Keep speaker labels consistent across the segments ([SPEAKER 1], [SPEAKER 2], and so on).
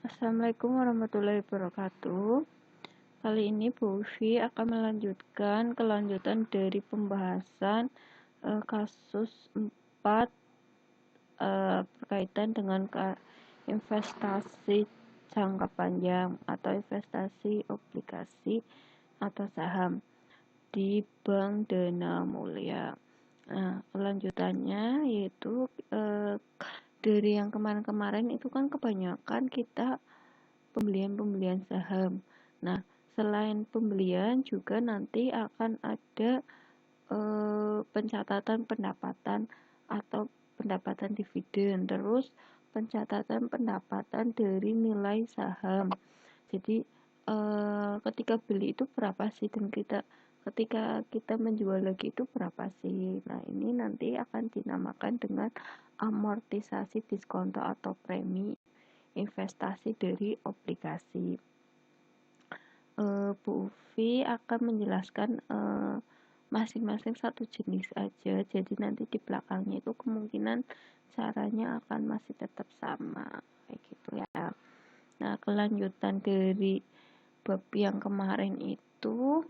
[SPEAKER 1] Assalamualaikum warahmatullahi wabarakatuh. Kali ini Bu Ufi akan melanjutkan kelanjutan dari pembahasan kasus 4 berkaitan dengan investasi jangka panjang atau investasi obligasi atau saham di Bank Dana Mulia. Nah, kelanjutannya yaitu dari yang kemarin-kemarin itu kan kebanyakan kita pembelian saham. Nah, selain pembelian juga nanti akan ada pencatatan pendapatan atau pendapatan dividen, terus pencatatan pendapatan dari nilai saham. Jadi ketika beli itu berapa sih, dan ketika kita menjual lagi itu berapa sih. Nah, ini nanti akan dinamakan dengan amortisasi diskonto atau premi investasi dari obligasi. Bu Ufi akan menjelaskan masing-masing satu jenis aja, jadi nanti di belakangnya itu kemungkinan caranya akan masih tetap sama kayak gitu ya. Nah, kelanjutan dari bab yang kemarin itu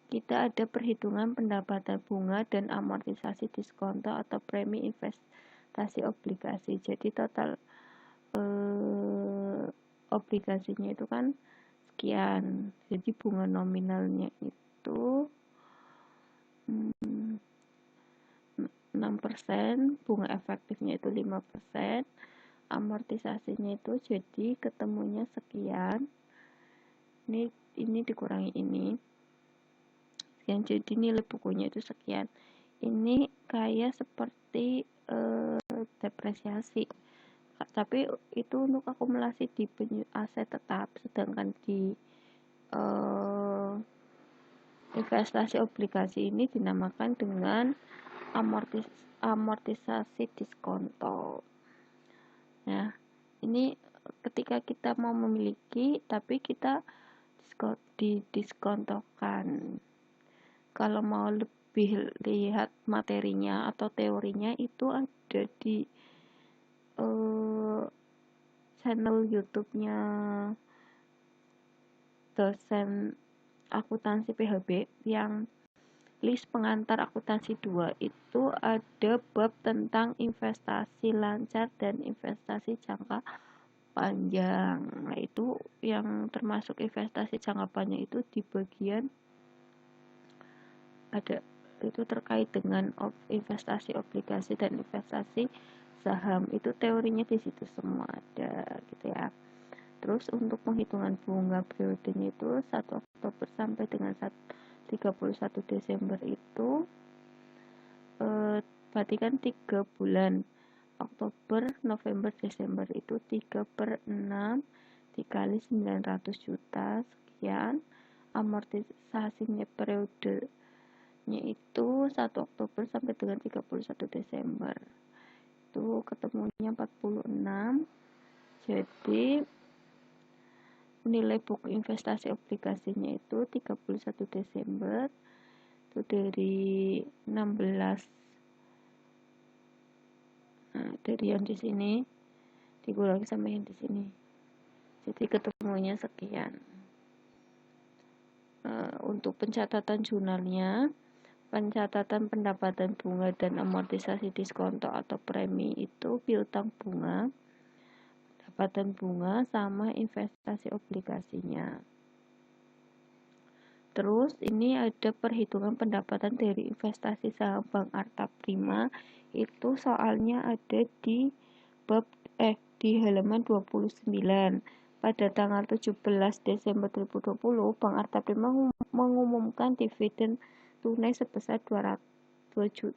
[SPEAKER 1] kita ada perhitungan pendapatan bunga dan amortisasi diskonto atau premi investasi obligasi. Jadi total obligasinya itu kan sekian, jadi bunga nominalnya itu 6%, bunga efektifnya itu 5%, amortisasinya itu jadi ketemunya sekian, ini dikurangi ini sekian, jadi nilai bukunya itu sekian. Ini kayak seperti depresiasi, tapi itu untuk akumulasi di aset tetap, sedangkan di investasi obligasi ini dinamakan dengan amortisasi diskonto. Nah, ini ketika kita mau memiliki tapi kita didiskontokan. Kalau mau lebih lihat materinya atau teorinya itu ada di channel YouTube-nya dosen akuntansi PHB yang list pengantar akuntansi 2 itu ada bab tentang investasi lancar dan investasi jangka panjang. Nah, itu yang termasuk investasi jangka panjang itu di bagian ada itu terkait dengan investasi obligasi dan investasi saham. Itu teorinya di situ semua ada gitu ya. Terus untuk penghitungan bunga periodenya itu 1 Oktober sampai dengan 31 Desember itu berarti kan 3 bulan, Oktober, November, Desember itu 3/6 dikali 900 juta sekian. Amortisasinya periodenya itu 1 Oktober sampai dengan 31 Desember itu ketemunya 46. Jadi nilai buku investasi obligasinya itu 31 Desember itu dari 16, nah, dari yang di sini dikurangi sama yang di sini, jadi ketemunya sekian. Untuk pencatatan jurnalnya, pencatatan pendapatan bunga dan amortisasi diskonto atau premi itu piutang bunga, pendapatan bunga sama investasi obligasinya. Terus ini ada perhitungan pendapatan dari investasi saham Bank Arta Prima, itu soalnya ada di di halaman 29. Pada tanggal 17 Desember 2020, Bank Arta Prima mengumumkan dividen tunai sebesar 250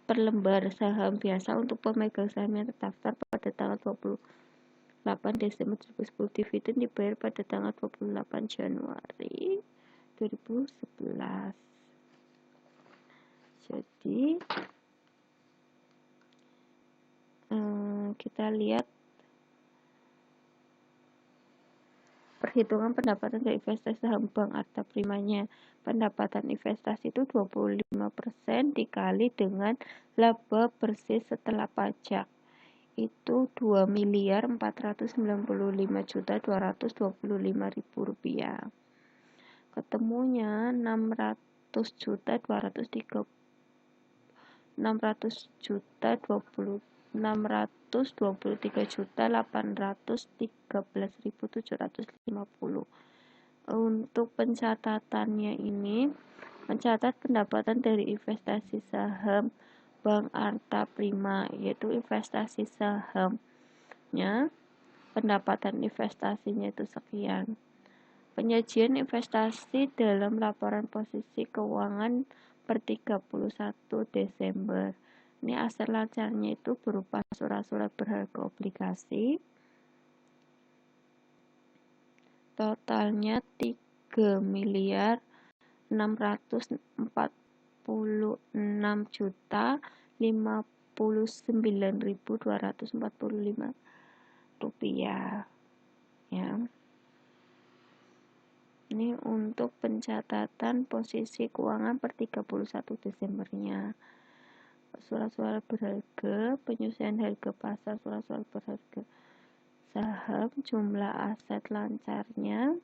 [SPEAKER 1] per lembar saham biasa untuk pemegang saham yang terdaftar pada tanggal 28 Desember 2010. Dividen dibayar pada tanggal 28 Januari 2011. Jadi kita lihat perhitungan pendapatan dari investasi saham Bank Arta Primanya. Pendapatan investasi itu 25% dikali dengan laba bersih setelah pajak. itu 2.495.225.000 rupiah. Ketemunya 600 juta 623.813.750. Untuk pencatatannya ini mencatat pendapatan dari investasi saham Bank Arta Prima, yaitu investasi sahamnya, pendapatan investasinya itu sekian. Penyajian investasi dalam laporan posisi keuangan per 31 Desember. Ini aset lancarnya itu berupa surat-surat berharga obligasi. Totalnya 3.446.059.245 rupiah, ya. Ini untuk pencatatan posisi keuangan per 31 Desembernya. Surat-surat berharga, penyesuaian harga pasar surat-surat berharga saham, jumlah aset lancarnya,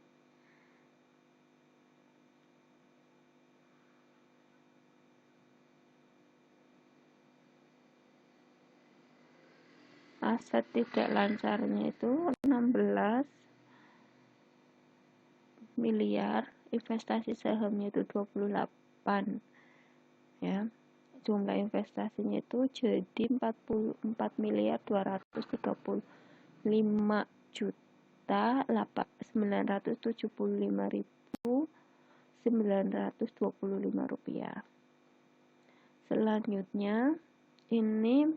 [SPEAKER 1] aset tidak lancarnya itu 16 miliar, investasi sahamnya itu 28, ya. Jumlah investasinya itu jadi 44.935.925 rupiah. Selanjutnya ini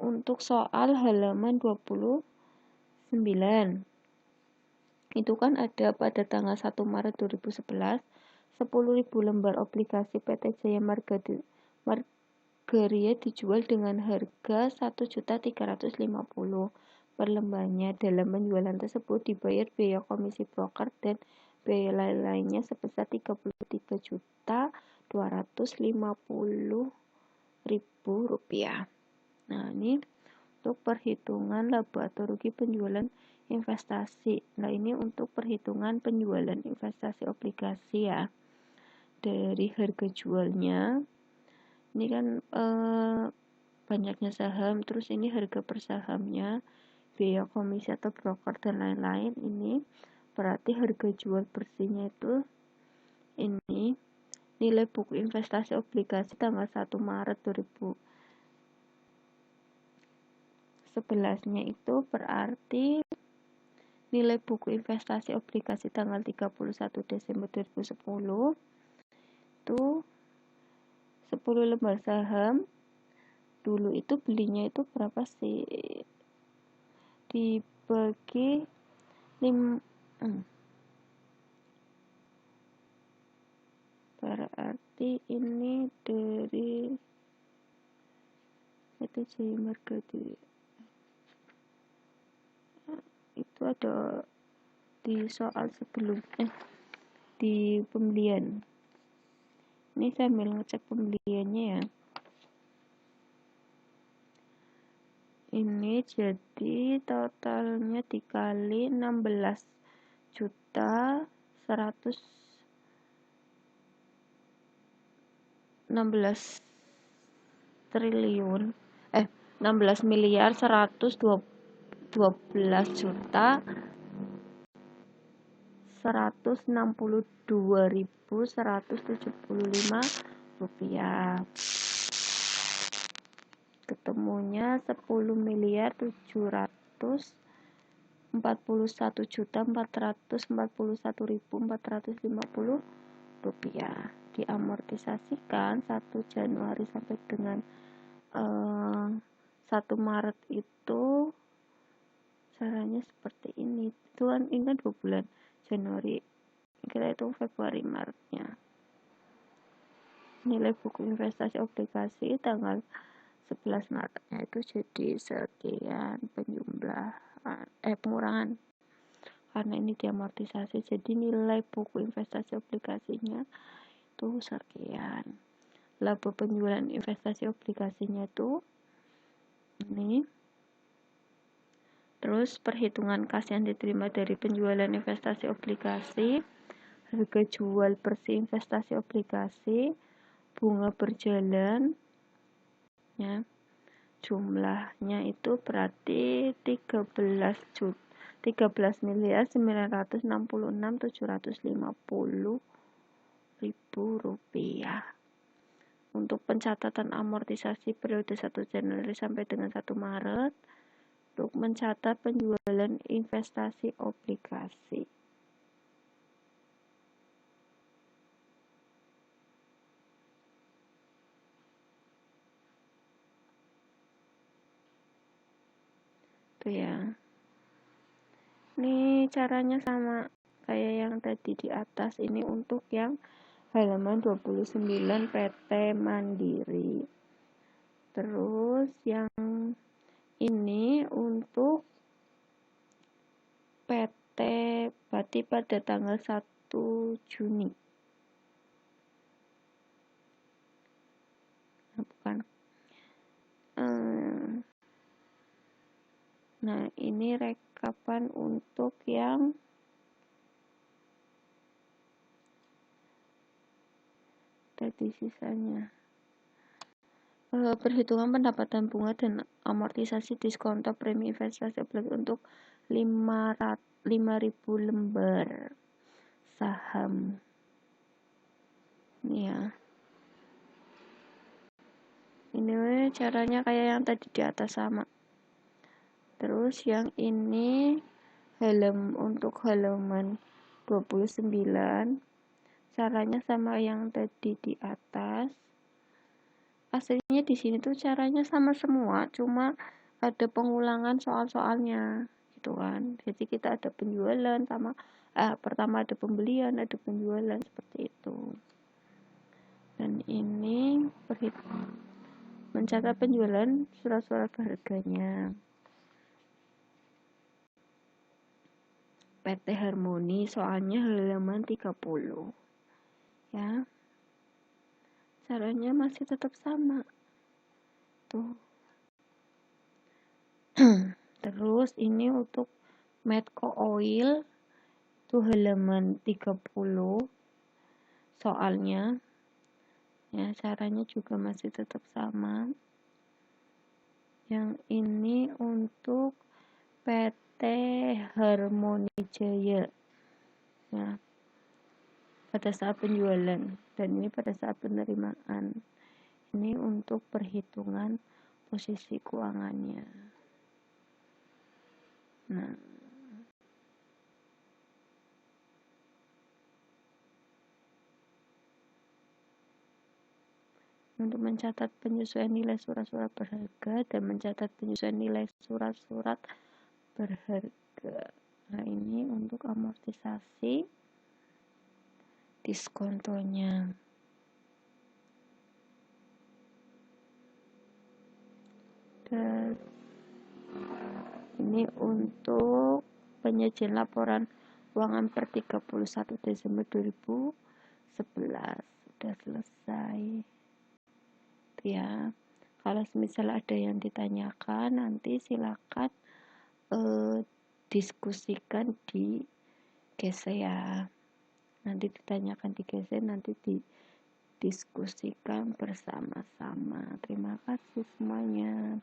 [SPEAKER 1] untuk soal halaman 29. Itu kan ada pada tanggal 1 Maret 2011 10.000 lembar obligasi PT Jaya Margaria dijual dengan harga 1.350.000 per lembarnya. Dalam penjualan tersebut dibayar biaya komisi broker dan biaya lain-lainnya sebesar 33.250.000 rupiah. Nah, ini untuk perhitungan laba atau rugi penjualan investasi. Nah, ini untuk perhitungan penjualan investasi obligasi, ya. Dari harga jualnya, ini kan banyaknya saham, terus ini harga per sahamnya, biaya komisi atau broker dan lain-lain. Ini berarti harga jual bersihnya itu ini nilai buku investasi obligasi tanggal 1 Maret 2011-nya itu berarti nilai buku investasi obligasi tanggal 31 Desember 2010 itu 10 lembar saham. Dulu itu belinya itu berapa sih? Dibagi 5, berarti ini dari PT Jaya Margaria itu ada di soal sebelumnya, di pembelian. Ini sambil ngecek pembeliannya, ya. Ini jadi totalnya dikali 16 juta 16 miliar 112 juta 162.175 rupiah. Ketemunya 10 miliar 741 juta 441.450 rupiah. Diamortisasikan 1 Januari sampai dengan 1 Maret itu caranya seperti ini. Ini kan 2 bulan, Januari, kita itu Februari Maretnya. Nilai buku investasi obligasi tanggal 11 Maretnya itu jadi sekian pengurangan karena ini diamortisasi, jadi nilai buku investasi obligasinya itu sekian. Laba penjualan investasi obligasinya itu ini Terus perhitungan kas yang diterima dari penjualan investasi obligasi, harga jual bersih investasi obligasi, bunga berjalan, ya, jumlahnya itu berarti 13.966.750 rupiah. Untuk pencatatan amortisasi periode 1 Januari sampai dengan 1 Maret untuk mencatat penjualan investasi obligasi. Tuh ya. Ini caranya sama kayak yang tadi di atas, ini untuk yang halaman 29 PT Mandiri. Terus yang ini untuk PT berarti pada tanggal 1 Juni. Nah, bukan. Nah, ini rekapan untuk yang tadi sisanya. Perhitungan pendapatan bunga dan amortisasi diskonto premi investasi obligasi untuk 5.000 lembar saham. Ini ya. Ini caranya kayak yang tadi di atas sama. Terus yang ini untuk halaman 29 caranya sama yang tadi di atas. Aslinya di sini tuh caranya sama semua, cuma ada pengulangan soal-soalnya gitu kan. Jadi kita ada penjualan sama pertama ada pembelian, ada penjualan seperti itu. Dan ini mencatat penjualan surat-surat berharganya. PT Harmoni soalnya halaman 30. Ya. Caranya masih tetap sama. Tuh. Terus ini untuk Medco Oil itu halaman 30 soalnya. Ya, caranya juga masih tetap sama. Yang ini untuk PT Harmoni Jaya. Ya. Pada saat penjualan dan ini pada saat penerimaan. Ini untuk perhitungan posisi keuangannya. Nah, untuk mencatat penyesuaian nilai surat-surat berharga dan mencatat penyesuaian nilai surat-surat berharga. Nah, ini untuk amortisasi diskontonya. Dan ini untuk penyajian laporan keuangan per 31 Desember 2011 sudah selesai. Ya, kalau misalnya ada yang ditanyakan nanti silakan diskusikan di GC ya. Nanti ditanyakan di GC, nanti didiskusikan bersama-sama. Terima kasih semuanya.